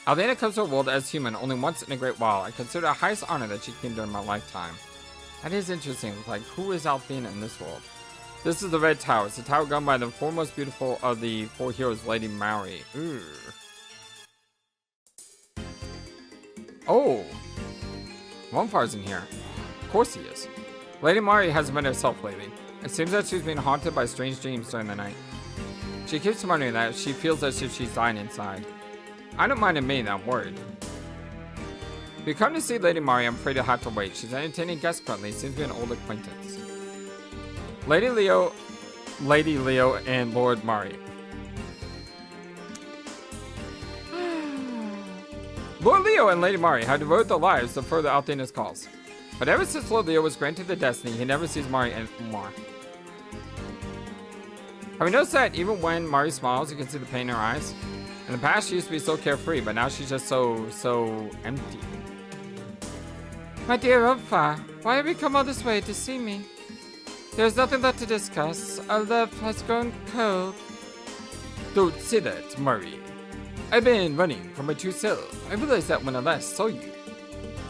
Althena comes to the world as human only once in a great while. I consider it the highest honor that she came during my lifetime. That is interesting. Like, who is Althena in this world? This is the Red Tower. It's the tower governed by the foremost beautiful of the 4 heroes, Lady Maori. Ooh. Oh. Wonfar's in here. Of course he is. Lady Maori hasn't been herself lately. It seems that she's been haunted by strange dreams during the night. She keeps wondering that she feels as if she's dying inside. I don't mind admitting that I'm worried. If you come to see Lady Maori, I'm afraid you'll have to wait. She's entertaining guests currently. Seems to be an old acquaintance. Lady Leo, and Lord Mari. Lord Leo and Lady Mari have devoted their lives to further Althena's cause. But ever since Lord Leo was granted the destiny, he never sees Mari anymore. Have you noticed that even when Mari smiles, you can see the pain in her eyes? In the past, she used to be so carefree, but now she's just so empty. My dear Wonfar, why have you come all this way to see me? There's nothing left to discuss. Our love has grown cold. Don't say that, Mari. I've been running from my true self. I realized that when I last saw you.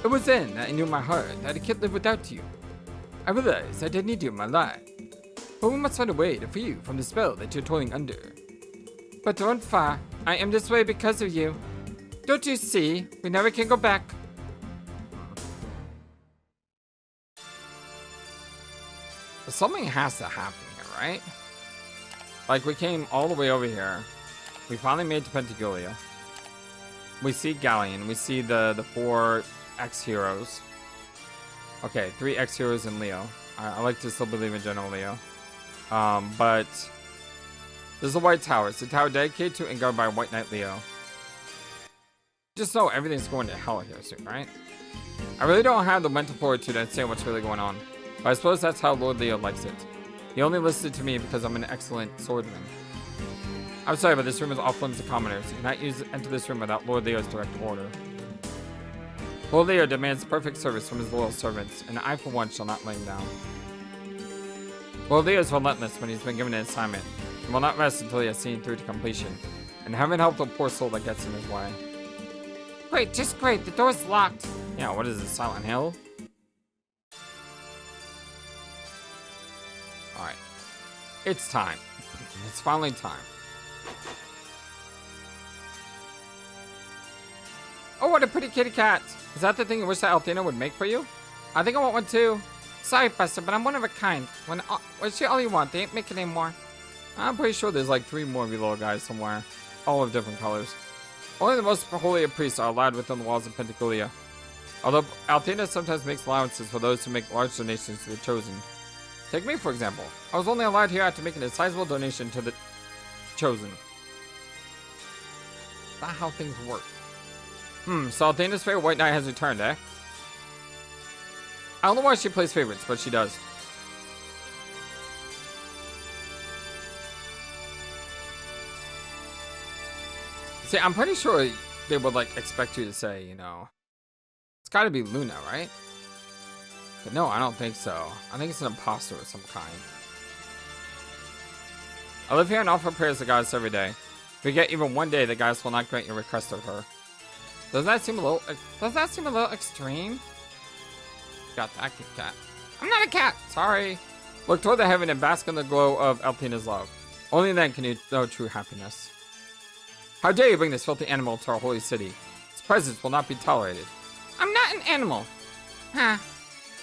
It was then that I knew in my heart that I can't live without you. I realized I didn't need you in my life. But we must find a way to free you from the spell that you're toiling under. But don't fear, I am this way because of you. Don't you see? We never can go back. Something has to happen here, right? Like, we came all the way over here. We finally made it to Pentagulia. We see Galleon. We see the 4 ex-heroes. Okay, 3 ex-heroes and Leo. I like to still believe in General Leo. But there's the White Tower. It's a tower dedicated to and guarded by White Knight Leo. Just know everything's going to hell here soon, right? I really don't have the mental fortitude to understand what's really going on. But I suppose that's how Lord Leo likes it. He only listed to me because I'm an excellent swordsman. I'm sorry, but this room is off limits to commoners. You cannot enter this room without Lord Leo's direct order. Lord Leo demands perfect service from his loyal servants, and I, for one, shall not lay him down. Lord Leo is relentless when he's been given an assignment, and will not rest until he has seen it through to completion. And heaven help the poor soul that gets in his way. Great, just great. The door's locked. Yeah, what is this, Silent Hill? Alright. It's time. It's finally time. Oh, what a pretty kitty cat. Is that the thing you wish that Althena would make for you? I think I want one too. Sorry, Buster, but I'm one of a kind. When she all you want, they ain't making anymore. I'm pretty sure there's like 3 more of you little guys somewhere. All of different colors. Only the most holy of priests are allowed within the walls of Pentagulia. Although Althena sometimes makes allowances for those who make large donations to the Chosen. Take me, for example. I was only allowed here after making a sizable donation to the Chosen. That's not how things work. So Althena's favorite White Knight has returned, eh? I don't know why she plays favorites, but she does. See, I'm pretty sure they would, like, expect you to say, you know... It's gotta be Luna, right? But no, I don't think so. I think it's an imposter of some kind. I live here and offer prayers to goddess every day. If we get even one day, the goddess will not grant your request of her. Does that seem a little extreme? Got that Kit Kat. I'm not a cat! Sorry. Look toward the heaven and bask in the glow of Althena's love. Only then can you know true happiness. How dare you bring this filthy animal to our holy city? Its presence will not be tolerated. I'm not an animal. Huh.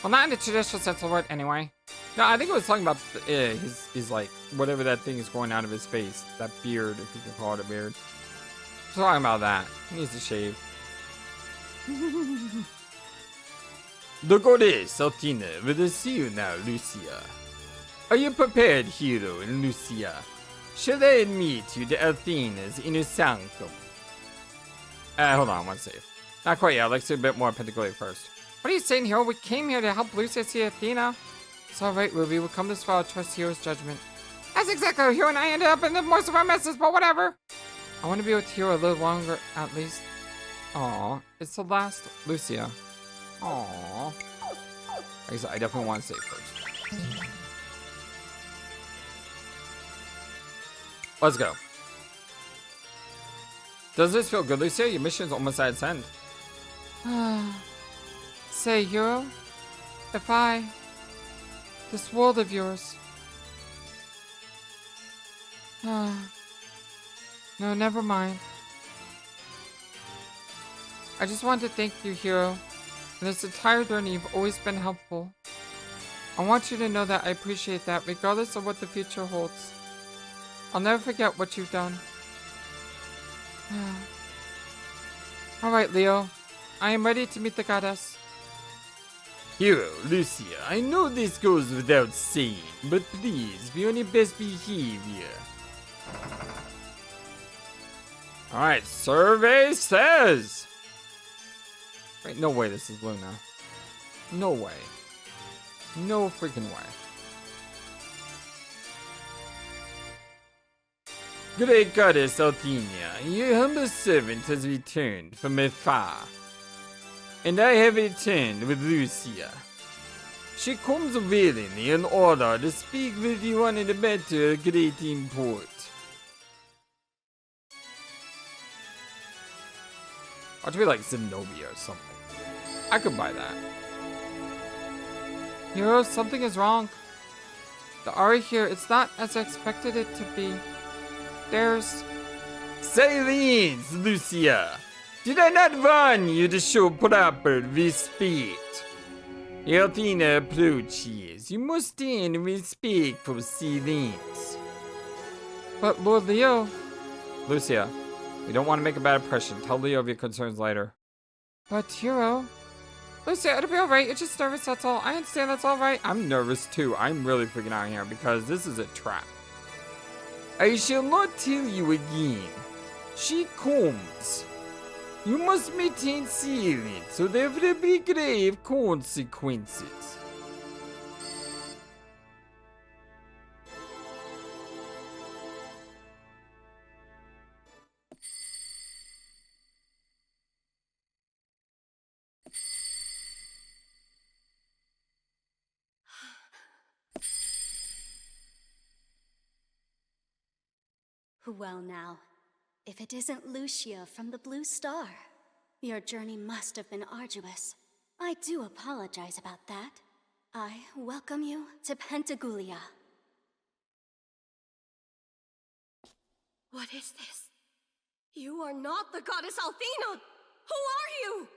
Well, not in the traditional sense of the word, anyway. No, I think it was talking about his like, whatever that thing is going out of his face. That beard, if you can call it a beard. I'm talking about that. He needs to shave. The goddess Althena will see you now, Lucia. Are you prepared, Hiro and Lucia? Shall I admit you to Althena's inner sanctum? Hold on, one save. Not quite yet. Let's do a bit more Pentagulia first. What are you saying, Hiro? We came here to help Lucia see Althena. It's alright, Ruby. We'll come this far to trust Hiro's judgment. That's exactly how Hiro and I ended up in the most of our messes, but whatever. I want to be with Hiro a little longer, at least. Aw, it's the last Lucia. Aw. I guess I definitely want to save first. Let's go. Does this feel good, Lucia? Your mission's almost at its end. Say, Hiro, if this world of yours. No, never mind. I just wanted to thank you, Hiro. In this entire journey, you've always been helpful. I want you to know that I appreciate that, regardless of what the future holds. I'll never forget what you've done. Alright, Leo. I am ready to meet the goddess. Hiro, Lucia, I know this goes without saying, but please be on your best behavior. Alright, survey says. Wait, no way this is Luna. No way. No freaking way. Great goddess Althena, your humble servant has returned from afar. And I have returned with Lucia. She comes willingly in order to speak with you on a matter of great import. Ought to be like Zenobia or something. I could buy that. Hiro, something is wrong. The Ari here, it's not as I expected it to be. There's... Silence, Lucia! Did I not warn you to show proper respect? Althena approaches. You must stand respectful silence. But Lord Leo... Lucia, we don't want to make a bad impression. Tell Leo of your concerns later. But Hiro... Lucia, it'll be alright. You're just nervous, that's all. I understand, that's alright. I'm nervous too. I'm really freaking out here because this is a trap. I shall not tell you again. She comes. You must maintain silence, so there will be grave consequences. Well now, if it isn't Lucia from the Blue Star, your journey must have been arduous. I do apologize about that. I welcome you to Pentagulia. What is this? You are not the goddess Althena! Who are you?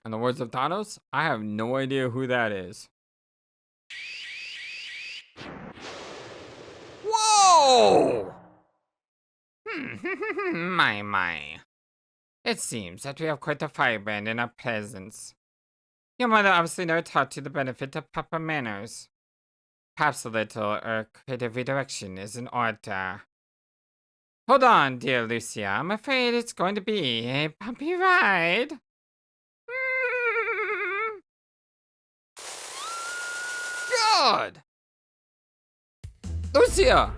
In the words of Thanos, I have no idea who that is. Whoa! My. It seems that we have quite a firebrand in our presence. Your mother obviously never taught you the benefit of proper manners. Perhaps a little creative redirection is in order. Hold on, dear Lucia. I'm afraid it's going to be a bumpy ride. God! Lucia!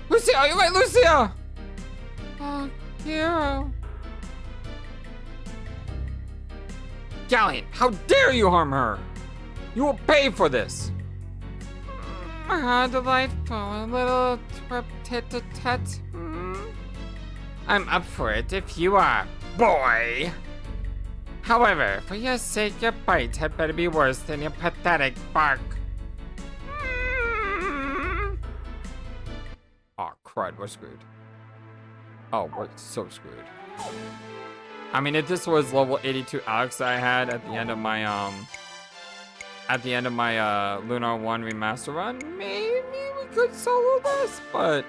Lucia, are you right, Lucia? Oh, Hiro. Galleon, how dare you harm her? You will pay for this. How delightful, a little tete-a-tete. I'm up for it if you are, boy. However, for your sake, your bite had better be worse than your pathetic bark. Oh, crud, we're screwed. Oh, we're so screwed. I mean, if this was level 82 Alex I had at the end of my, Lunar 1 Remaster run, maybe we could solo this, but...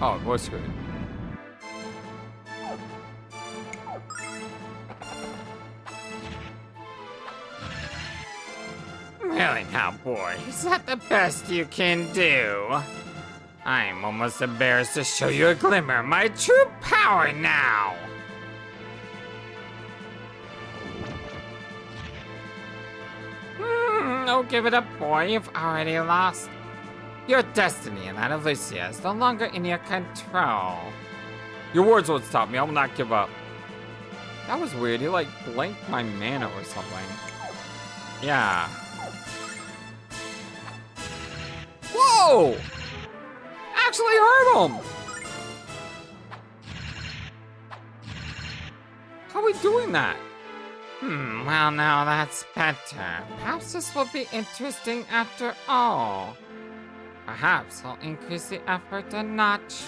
Oh, we're screwed. Really now, boy? Is that the best you can do? I'm almost embarrassed to show you a glimmer of my true power now! Oh, give it up, boy. You've already lost. Your destiny and that of Lucia is no longer in your control. Your words won't stop me. I will not give up. That was weird. He, like, blanked my mana or something. Yeah. Whoa! Actually hurt him! How are we doing that? Well now that's better. Perhaps this will be interesting after all. Perhaps I'll increase the effort a notch.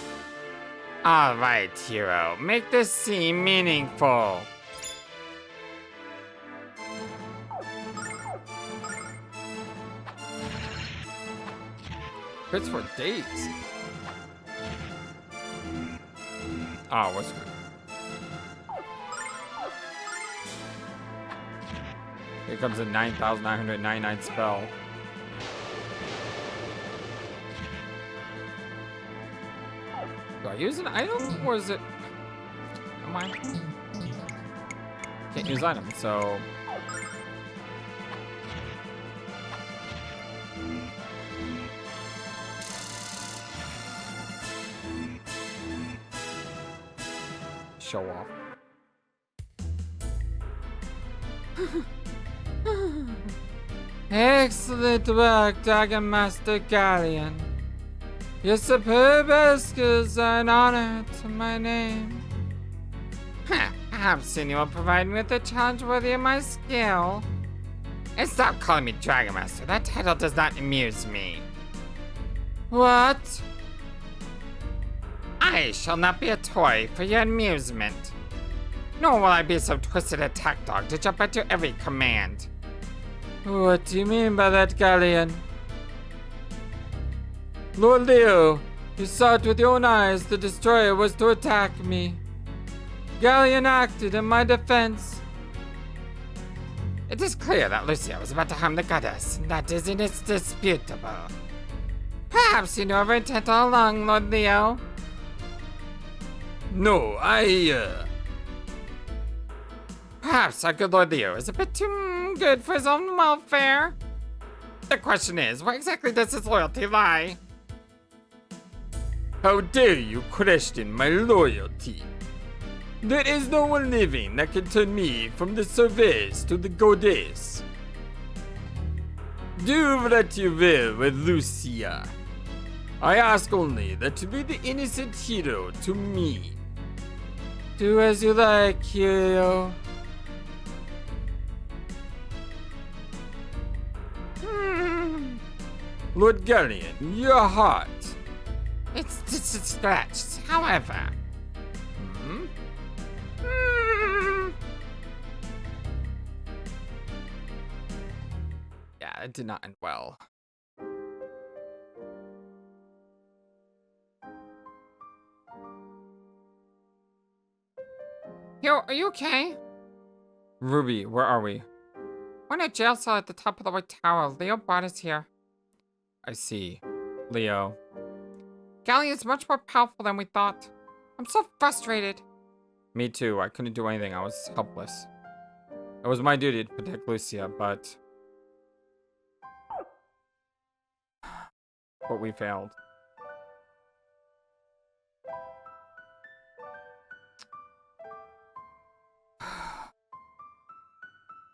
Alright, Hiro. Make this seem meaningful. Crits for days. Oh, we're screwed. Here comes a 9,999 spell. Do I use an item or is it? Am I? Can't use items, so. Show off. Excellent work, Dragon Master Galleon. Your superb skills are an honor to my name. Perhaps then you will provide me with a challenge worthy of my skill. And stop calling me Dragon Master. That title does not amuse me. What? I shall not be a toy for your amusement. Nor will I be some twisted attack dog to jump at your every command. What do you mean by that, Galleon? Lord Leo, you saw it with your own eyes. The destroyer was to attack me. Galleon acted in my defense. It is clear that Lucia was about to harm the goddess, and that is indisputable. Perhaps you knew of her intent all along, Lord Leo. No, Perhaps our good Lord Leo is a bit too good for his own welfare. The question is, where exactly does his loyalty lie? How dare you question my loyalty? There is no one living that can turn me from the service to the goddess. Do what you will with Lucia. I ask only that you be the innocent hero to me. Do as you like, Hiro. Lord Galleon, your heart. It's scratched, however. Yeah, it did not end well. Yo, are you okay? Ruby, where are we? We're in a jail cell at the top of the White Tower. Leo brought us here. I see. Leo. Galleon is much more powerful than we thought. I'm so frustrated. Me too. I couldn't do anything. I was helpless. It was my duty to protect Lucia, but we failed.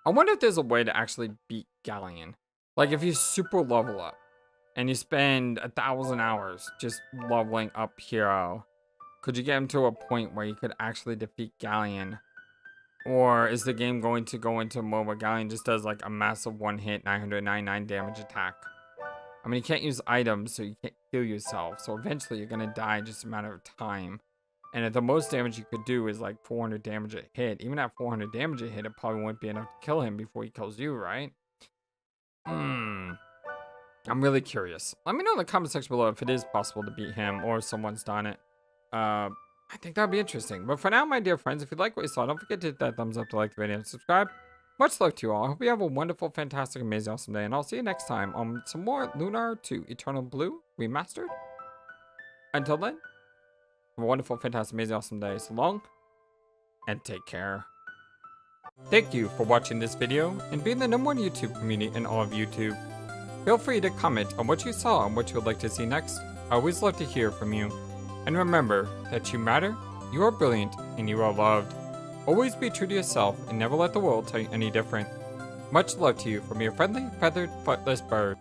I wonder if there's a way to actually beat Galleon. Like if you super level up and you spend 1,000 hours just leveling up Hiro, could you get him to a point where you could actually defeat Galleon? Or is the game going to go into a mode where Galleon just does like a massive one hit 999 damage attack? I mean, you can't use items, so you can't heal yourself. So eventually you're gonna die in just a matter of time. And if the most damage you could do is like 400 damage a hit, even at 400 damage a hit, it probably wouldn't be enough to kill him before he kills you, right? I'm really curious. Let me know in the comment section below if it is possible to beat him or if someone's done it. I think that would be interesting. But for now, my dear friends, if you like what you saw, don't forget to hit that thumbs up to like the video and subscribe. Much love to you all. I hope you have a wonderful, fantastic, amazing, awesome day. And I'll see you next time on some more Lunar 2 Eternal Blue Remastered. Until then, have a wonderful, fantastic, amazing, awesome day. So long, and take care. Thank you for watching this video and being the #1 YouTube community in all of YouTube. Feel free to comment on what you saw and what you would like to see next. I always love to hear from you. And remember that you matter, you are brilliant, and you are loved. Always be true to yourself and never let the world tell you any different. Much love to you from your friendly, feathered, flightless bird.